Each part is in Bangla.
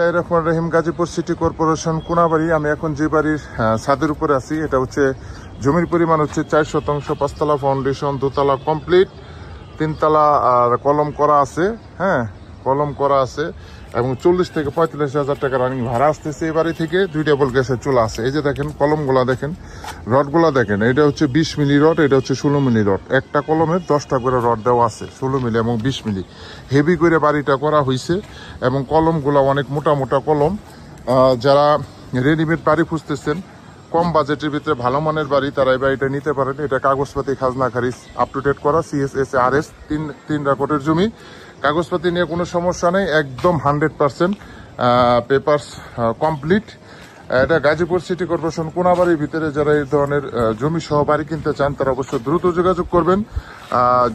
বিসমিল্লাহির রহমানির রহিম। Gazipur city corporation Konabari. আমি এখন যে বাড়ির ছাদের উপরে আছি, এটা হচ্ছে জমির পরিমাণ হচ্ছে 4 শতাংশ, 5 তলা ফাউন্ডেশন, 2 তলা কমপ্লিট, 3 তলা আর কলম করা আছে। হ্যাঁ, কলম করা আছে এবং 40 থেকে 45,000 টাকা রানিং ভাড়া আসতেছে। এই বাড়ি থেকে 2 ডাবল গ্যাসের চুলা আছে। এই যে দেখেন কলমগুলা দেখেন, রডগুলা দেখেন। এটা হচ্ছে 20 মিলি রড, এটা হচ্ছে 16 মিলি রড। একটা কলমের 10টা করে রড দেওয়া আছে, 16 মিলি এবং 20 মিলি। হেভি করে বাড়িটা করা হয়েছে এবং কলমগুলা অনেক মোটা মোটা কলম। যারা রেডিমেড বাড়ি খুঁজতেছেন, কম বাজেটের ভিতরে ভালো মানের বাড়ি, তারা এই বাড়িটা নিতে পারেন। এটা কাগজপাতি খাজনা খারিজ আপ টু ডেট করা, CSS RS 3 রেকর্ডের জমি। কাগজপাতি নিয়ে কোনো সমস্যা নেই, একদম 100% পেপারস কমপ্লিট। এটা গাজীপুর সিটি কর্পোরেশন কোনাবাড়ির ভিতরে যারা এই ধরনের জমি সহ বাড়ি কিনতে চান, তারা অবশ্যই দ্রুত যোগাযোগ করবেন।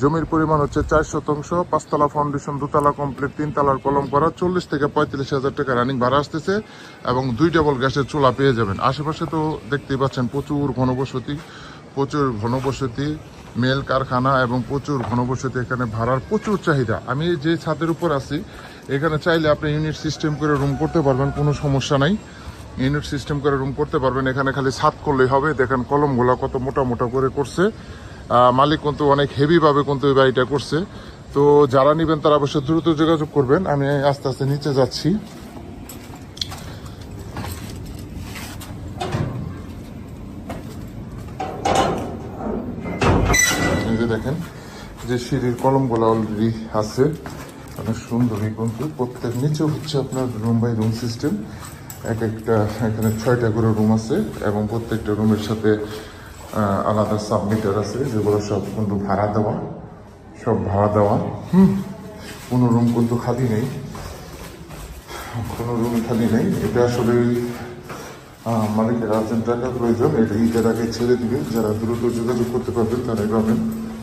জমির পরিমাণ হচ্ছে 4 শতাংশ, 5 তলা ফাউন্ডেশন, 2 তলা কমপ্লিট, 3 তলার কলম করা, 40 থেকে 45,000 টাকা রানিং ভাড়া আসতেছে এবং 2 ডাবল গ্যাসের চুলা পেয়ে যাবেন। আশেপাশে তো দেখতেই পাচ্ছেন প্রচুর ঘনবসতি, মেল কারখানা এবং প্রচুর ঘনবসতি। এখানে ভাড়ার প্রচুর চাহিদা। আমি যে ছাদের উপর আছি, এখানে চাইলে আপনি ইউনিট সিস্টেম করে রুম করতে পারবেন, কোনো সমস্যা নাই। ইউনিট সিস্টেম করে রুম করতে পারবেন। এখানে খালি ছাদ করলেই হবে। দেখেন কলমগুলা কত মোটা মোটা করে করছে। মালিক কিন্তু অনেক হেভিভাবে কিন্তু এই বাড়িটা করছে। তো যারা নেবেন তারা অবশ্যই দ্রুত যোগাযোগ করবেন। আমি আস্তে আস্তে নিচে যাচ্ছি। এই যে দেখেন যে সিঁড়ির কলমগুলো অলরেডি আছে, অনেক সুন্দরই কিন্তু। প্রত্যেক নিচে হচ্ছে আপনার রুম বাই রুম সিস্টেম। একটা এখানে 6টা করে রুম আছে এবং প্রত্যেকটা রুমের সাথে আলাদা সাবমিটার আছে, যেগুলো সব কিন্তু ভাড়া দেওয়া, কোনো রুম কিন্তু খালি নেই, এটা আসলে মালিকের আর্জেন্ট টাকা প্রয়োজন। এটা ঈদের আগে ছেড়ে দিবে। যারা দ্রুত যোগাযোগ করতে পারবেন তারাই পাবেন।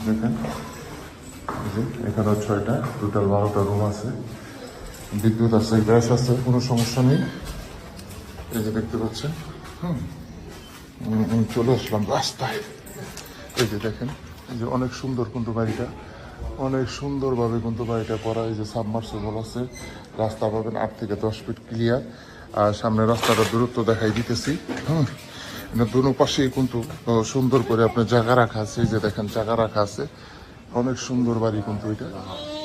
দেখেন এখানে 6টা, টোটাল 12টা রুম আছে, বিদ্যুৎ আছে, গ্যাস আছে, কোনো সমস্যা নেই। এই যে দেখতে পাচ্ছেন, চলে আসলাম রাস্তায়। এই যে দেখেন, এই যে অনেক সুন্দর কিন্তু বাড়িটা, অনেক সুন্দরভাবে কিন্তু বাড়িটা করা। এই যে সাবমার্সিবল আছে, রাস্তা পাবেন 8 থেকে 10 ফিট ক্লিয়ার। আর সামনে রাস্তাটা দূরত্ব দেখাই দিতেছি। দুনো পাশেই কিন্তু সুন্দর করে আপনার জায়গা রাখা আছে। এই যে দেখেন জায়গা রাখা আছে, অনেক সুন্দর বাড়ি কিন্তু এটা।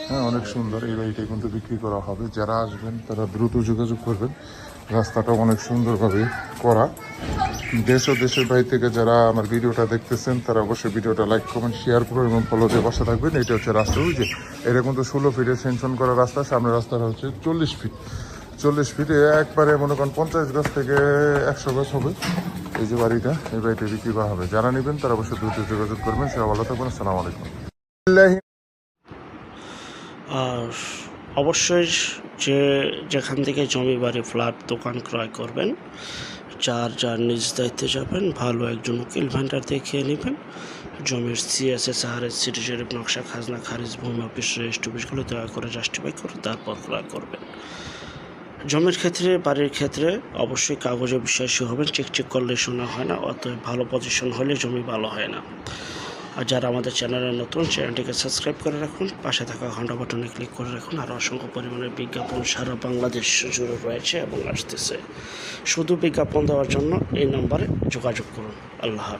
হ্যাঁ, অনেক সুন্দর। এই বাড়িটাই কিন্তু বিক্রি করা হবে। যারা আসবেন তারা দ্রুত যোগাযোগ করবেন। রাস্তাটা অনেক সুন্দরভাবে করা। দেশ ও দেশের বাইরে থেকে যারা আমার ভিডিওটা দেখতেছেন, তারা অবশ্যই ভিডিওটা লাইক, কমেন্ট, শেয়ার করুন এবং ফলো দিয়ে পাশে থাকবেন। এটা হচ্ছে রাস্তা। ওই যে এটা কিন্তু 16 ফিটের সেনশন করা রাস্তা। সামনের রাস্তাটা হচ্ছে 40 ফিট। 40 ফিটে একবারে মনে করেন 50 গজ থেকে 100 গজ হবে এই যে বাড়িটা। এই বাড়িটা বিক্রি করা হবে। যারা নেবেন তারা অবশ্যই দ্রুত যোগাযোগ করবেন। সবাই ভালো থাকবেন। আসসালামু আলাইকুম। আর অবশ্যই যেখান থেকে জমি বাড়ি ফ্ল্যাট দোকান ক্রয় করবেন, যার নিজ দায়িত্বে যাবেন, ভালো একজন উকিল ভেন্ডার দেখিয়ে নেবেন। জমির CSS RS সিটি শরীফ নকশা, খাজনা খারিজ, ভূমি অফিস, রেজিস্ট্রি অফিসগুলো দয়া করে জাস্টিফাই করে তারপর ক্রয় করবেন। জমির ক্ষেত্রে, বাড়ির ক্ষেত্রে অবশ্যই কাগজে বিশ্বাসী হবেন। চেক করলে শোনা হয় না, অতএব ভালো পজিশন হলে জমি ভালো হয় না। আর যারা আমাদের চ্যানেলে নতুন, চ্যানেলটিকে সাবস্ক্রাইব করে রাখুন, পাশে থাকা ঘন্টা বাটনে ক্লিক করে রাখুন। আর অসংখ্য পরিমাণের বিজ্ঞাপন সারা বাংলাদেশ জুড়ে রয়েছে এবং আসতেছে। শুধু বিজ্ঞাপন দেওয়ার জন্য এই নম্বরে যোগাযোগ করুন। আল্লাহ।